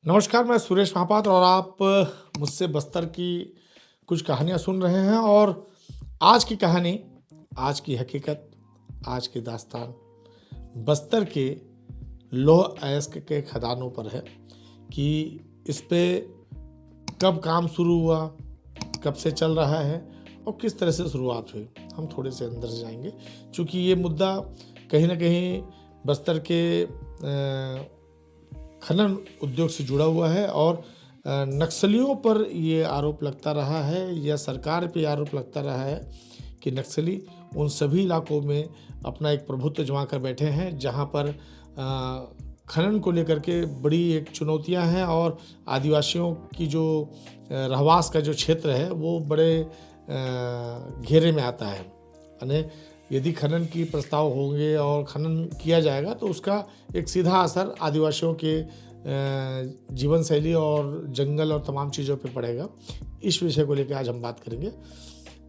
नमस्कार, मैं सुरेश महापात्र और आप मुझसे बस्तर की कुछ कहानियाँ सुन रहे हैं। और आज की कहानी, आज की हकीकत, आज की दास्तान बस्तर के लौह अयस्क के खदानों पर है कि इस पे कब काम शुरू हुआ, कब से चल रहा है और किस तरह से शुरुआत हुई। हम थोड़े से अंदर से जाएंगे, क्योंकि ये मुद्दा कहीं ना कहीं बस्तर के खनन उद्योग से जुड़ा हुआ है और नक्सलियों पर ये आरोप लगता रहा है या सरकार पे आरोप लगता रहा है कि नक्सली उन सभी इलाकों में अपना एक प्रभुत्व जमा कर बैठे हैं जहां पर खनन को लेकर के बड़ी एक चुनौतियां हैं और आदिवासियों की जो रहवास का जो क्षेत्र है वो बड़े घेरे में आता है। यानी यदि खनन की प्रस्ताव होंगे और खनन किया जाएगा तो उसका एक सीधा असर आदिवासियों के जीवन शैली और जंगल और तमाम चीज़ों पे पड़ेगा। इस विषय को लेकर आज हम बात करेंगे।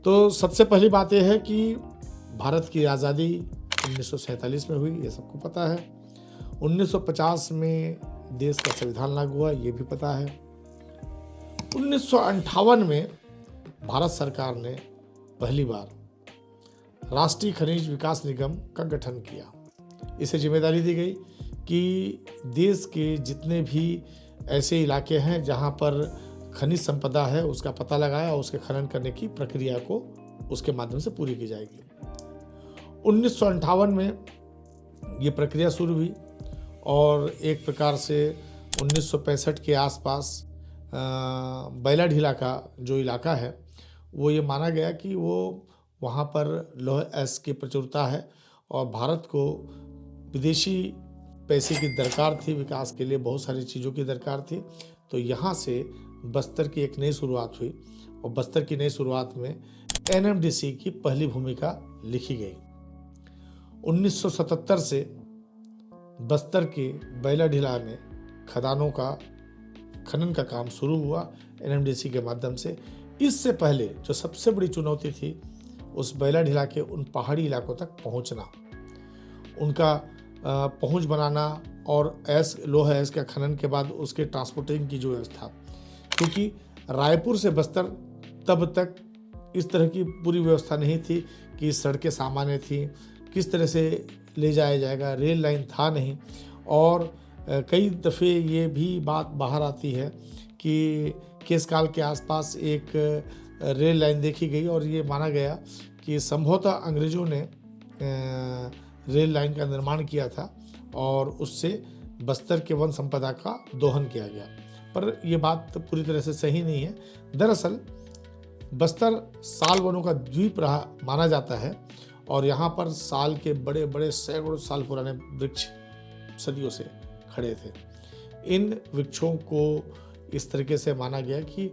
तो सबसे पहली बात यह है कि भारत की आज़ादी 1947 में हुई, ये सबको पता है। 1950 में देश का संविधान लागू हुआ, ये भी पता है। 1958 में भारत सरकार ने पहली बार राष्ट्रीय खनिज विकास निगम का गठन किया। इसे जिम्मेदारी दी गई कि देश के जितने भी ऐसे इलाके हैं जहां पर खनिज संपदा है उसका पता लगाया और उसके खनन करने की प्रक्रिया को उसके माध्यम से पूरी की जाएगी। 1958 में ये प्रक्रिया शुरू हुई और एक प्रकार से 1965 के आसपास बैलाढीला का जो इलाका है वो ये माना गया कि वो वहाँ पर लौह अयस्क की प्रचुरता है और भारत को विदेशी पैसे की दरकार थी, विकास के लिए बहुत सारी चीज़ों की दरकार थी। तो यहाँ से बस्तर की एक नई शुरुआत हुई और बस्तर की नई शुरुआत में एनएमडीसी की पहली भूमिका लिखी गई। 1977 से बस्तर के बैलाढीला में खदानों का खनन का काम शुरू हुआ एनएमडीसी के माध्यम से। इससे पहले जो सबसे बड़ी चुनौती थी उस बैलाढीला के उन पहाड़ी इलाकों तक पहुंचना, उनका पहुंच बनाना और लौह अयस्क का खनन के बाद उसके ट्रांसपोर्टिंग की जो व्यवस्था, क्योंकि रायपुर से बस्तर तब तक इस तरह की पूरी व्यवस्था नहीं थी कि सड़कें सामान्य थी, किस तरह से ले जाया जाएगा, रेल लाइन था नहीं। और कई दफ़े ये भी बात बाहर आती है कि केस काल के आसपास एक रेल लाइन देखी गई और ये माना गया कि संभवतः अंग्रेज़ों ने रेल लाइन का निर्माण किया था और उससे बस्तर के वन संपदा का दोहन किया गया, पर यह बात पूरी तरह से सही नहीं है। दरअसल बस्तर साल वनों का द्वीप रहा माना जाता है और यहाँ पर साल के बड़े बड़े सैकड़ों साल पुराने वृक्ष सदियों से खड़े थे। इन वृक्षों को इस तरीके से माना गया कि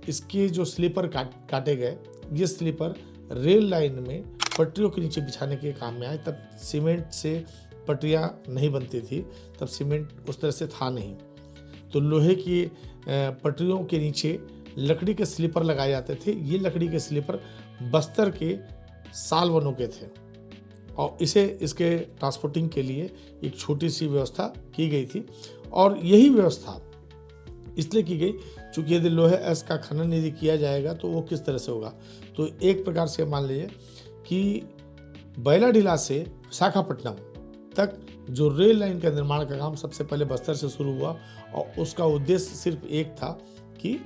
इसके जो स्लीपर काटे गए, ये स्लीपर रेल लाइन में पटरियों के नीचे बिछाने के काम में आए। तब सीमेंट से पटरियां नहीं बनती थी, तब सीमेंट उस तरह से था नहीं, तो लोहे की पटरियों के नीचे लकड़ी के स्लीपर लगाए जाते थे। ये लकड़ी के स्लीपर बस्तर के साल वनों के थे और इसके ट्रांसपोर्टिंग के लिए एक छोटी सी व्यवस्था की गई थी। और यही व्यवस्था इसलिए की गई चूँकि यदि लोहे अयस्क का खनन यदि किया जाएगा तो वो किस तरह से होगा। तो एक प्रकार से मान लीजिए कि बैलाढीला से विशाखापट्टनम तक जो रेल लाइन का निर्माण का काम सबसे पहले बस्तर से शुरू हुआ और उसका उद्देश्य सिर्फ एक था कि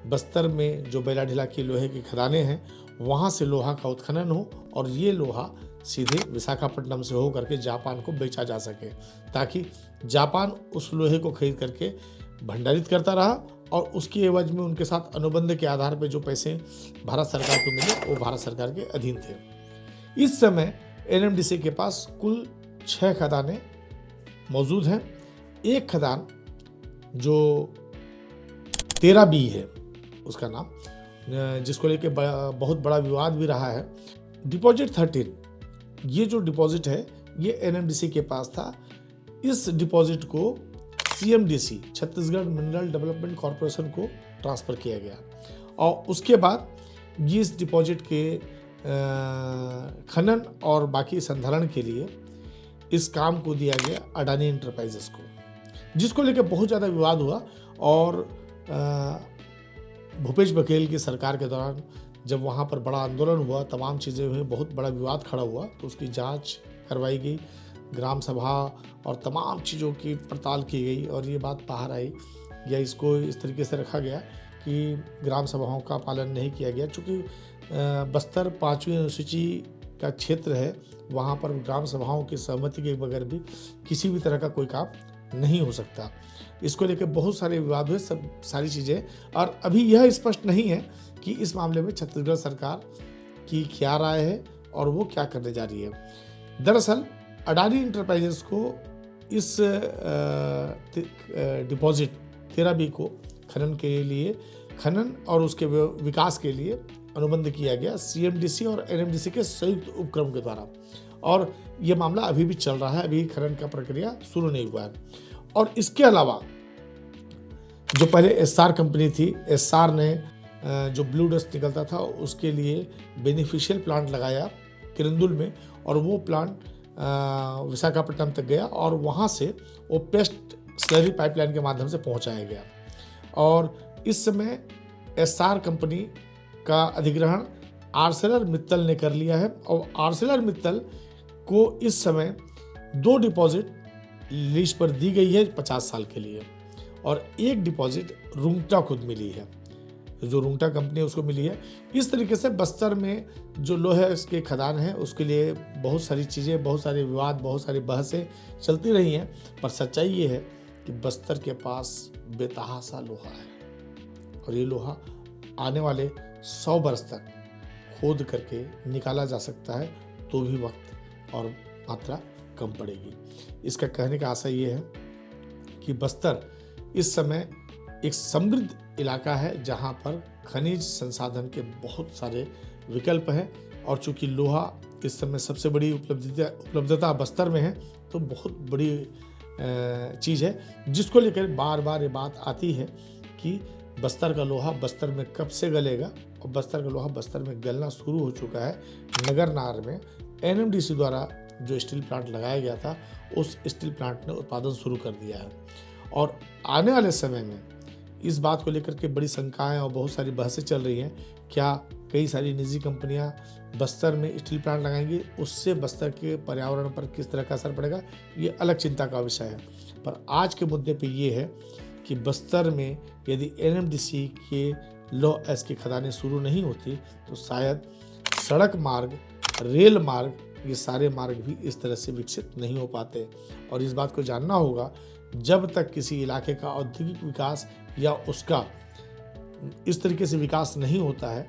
बस्तर में जो बैलाढीला की लोहे की खदानें हैं वहाँ से लोहा का उत्खनन हो और ये लोहा सीधे विशाखापट्टनम से हो करके जापान को बेचा जा सके, ताकि जापान उस लोहे को खरीद करके भंडारित करता रहा और उसकी एवज में उनके साथ अनुबंध के आधार पर जो पैसे भारत सरकार को मिले वो भारत सरकार के अधीन थे। इस समय एनएमडीसी के पास कुल 6 खदानें मौजूद हैं। एक खदान जो 13B है उसका नाम, जिसको लेके बहुत बड़ा विवाद भी रहा है। डिपॉजिट 13, ये जो डिपॉजिट है ये एनएमडीसी के पास था। इस डिपॉजिट को CMDC Chhattisgarh mineral development corporation को ट्रांसफ़र किया गया और उसके बाद ये इस डिपॉजिट के खनन और बाकी संधारण के लिए इस काम को दिया गया अडानी इंटरप्राइजेस को। जिसको लेकर बहुत ज़्यादा विवाद हुआ और भूपेश बघेल की सरकार के दौरान जब वहाँ पर बड़ा आंदोलन हुआ, तमाम चीज़ें हुई, बहुत बड़ा विवाद खड़ा हुआ, तो उसकी जांच करवाई गई, ग्राम सभा और तमाम चीज़ों की पड़ताल की गई और ये बात बाहर आई या इसको इस तरीके से रखा गया कि ग्राम सभाओं का पालन नहीं किया गया। चूँकि बस्तर 5वीं अनुसूची का क्षेत्र है, वहाँ पर ग्राम सभाओं की सहमति के बगैर भी किसी भी तरह का कोई काम नहीं हो सकता। इसको लेकर बहुत सारे विवाद हुए, सब सारी चीज़ें, और अभी यह स्पष्ट नहीं है कि इस मामले में छत्तीसगढ़ सरकार की क्या राय है और वो क्या करने जा रही है। दरअसल अडानी इंटरप्राइजेस को इस डिपॉजिट 13B को खनन और उसके विकास के लिए अनुबंध किया गया CMDC और NMDC के संयुक्त उपक्रम के द्वारा, और ये मामला अभी भी चल रहा है, अभी खनन का प्रक्रिया शुरू नहीं हुआ है। और इसके अलावा जो पहले SR कंपनी थी, SR ने जो ब्लू डस्ट निकलता था उसके लिए बेनिफिशियल प्लांट लगाया किरंदुल में, और वो प्लांट विशाखापट्टनम तक गया और वहाँ से वो पेस्ट स्लरी पाइपलाइन के माध्यम से पहुँचाया गया। और इस समय SR कंपनी का अधिग्रहण आर्सेलर मित्तल ने कर लिया है, और आर्सेलर मित्तल को इस समय 2 डिपॉजिट लीज पर दी गई है 50 साल के लिए, और 1 डिपॉजिट रुंगटा खुद मिली है, जो रुंगटा कंपनी उसको मिली है। इस तरीके से बस्तर में जो लोहे के खदान हैं उसके लिए बहुत सारी चीज़ें, बहुत सारे विवाद, बहुत सारी बहसें चलती रही हैं, पर सच्चाई ये है कि बस्तर के पास बेतहाशा लोहा है, और ये लोहा आने वाले 100 बरस तक खोद करके निकाला जा सकता है, तो भी वक्त और मात्रा कम पड़ेगी। इसका कहने का आशय ये है कि बस्तर इस समय एक समृद्ध इलाका है जहाँ पर खनिज संसाधन के बहुत सारे विकल्प हैं, और चूंकि लोहा इस समय सबसे बड़ी उपलब्धता बस्तर में है, तो बहुत बड़ी चीज़ है जिसको लेकर बार बार ये बात आती है कि बस्तर का लोहा बस्तर में कब से गलेगा, और बस्तर का लोहा बस्तर में गलना शुरू हो चुका है। नगरनार में NMDC द्वारा जो स्टील प्लांट लगाया गया था, उस स्टील प्लांट ने उत्पादन शुरू कर दिया है, और आने वाले समय में इस बात को लेकर के बड़ी शंकाएं और बहुत सारी बहसें चल रही हैं। क्या कई सारी निजी कंपनियां बस्तर में स्टील प्लांट लगाएंगी, उससे बस्तर के पर्यावरण पर किस तरह का असर पड़ेगा, ये अलग चिंता का विषय है। पर आज के मुद्दे पे ये है कि बस्तर में यदि NMDC के लौह अयस्क की खदानें शुरू नहीं होती, तो शायद सड़क मार्ग, रेल मार्ग, ये सारे मार्ग भी इस तरह से विकसित नहीं हो पाते। और इस बात को जानना होगा, जब तक किसी इलाके का औद्योगिक विकास या उसका इस तरीके से विकास नहीं होता है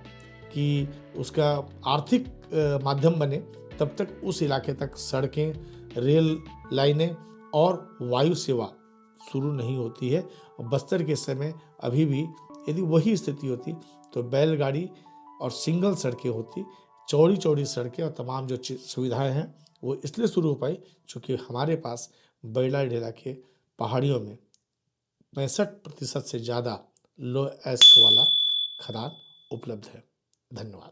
कि उसका आर्थिक माध्यम बने, तब तक उस इलाके तक सड़कें, रेल लाइनें और वायु सेवा शुरू नहीं होती है। और बस्तर के समय अभी भी यदि वही स्थिति होती तो बैलगाड़ी और सिंगल सड़कें होती, चौड़ी चौड़ी सड़कें और तमाम जो सुविधाएं हैं वो इसलिए शुरू हो पाई क्योंकि हमारे पास बैला ढेला के पहाड़ियों में 65% से ज़्यादा लौह अयस्क वाला खदान उपलब्ध है। धन्यवाद।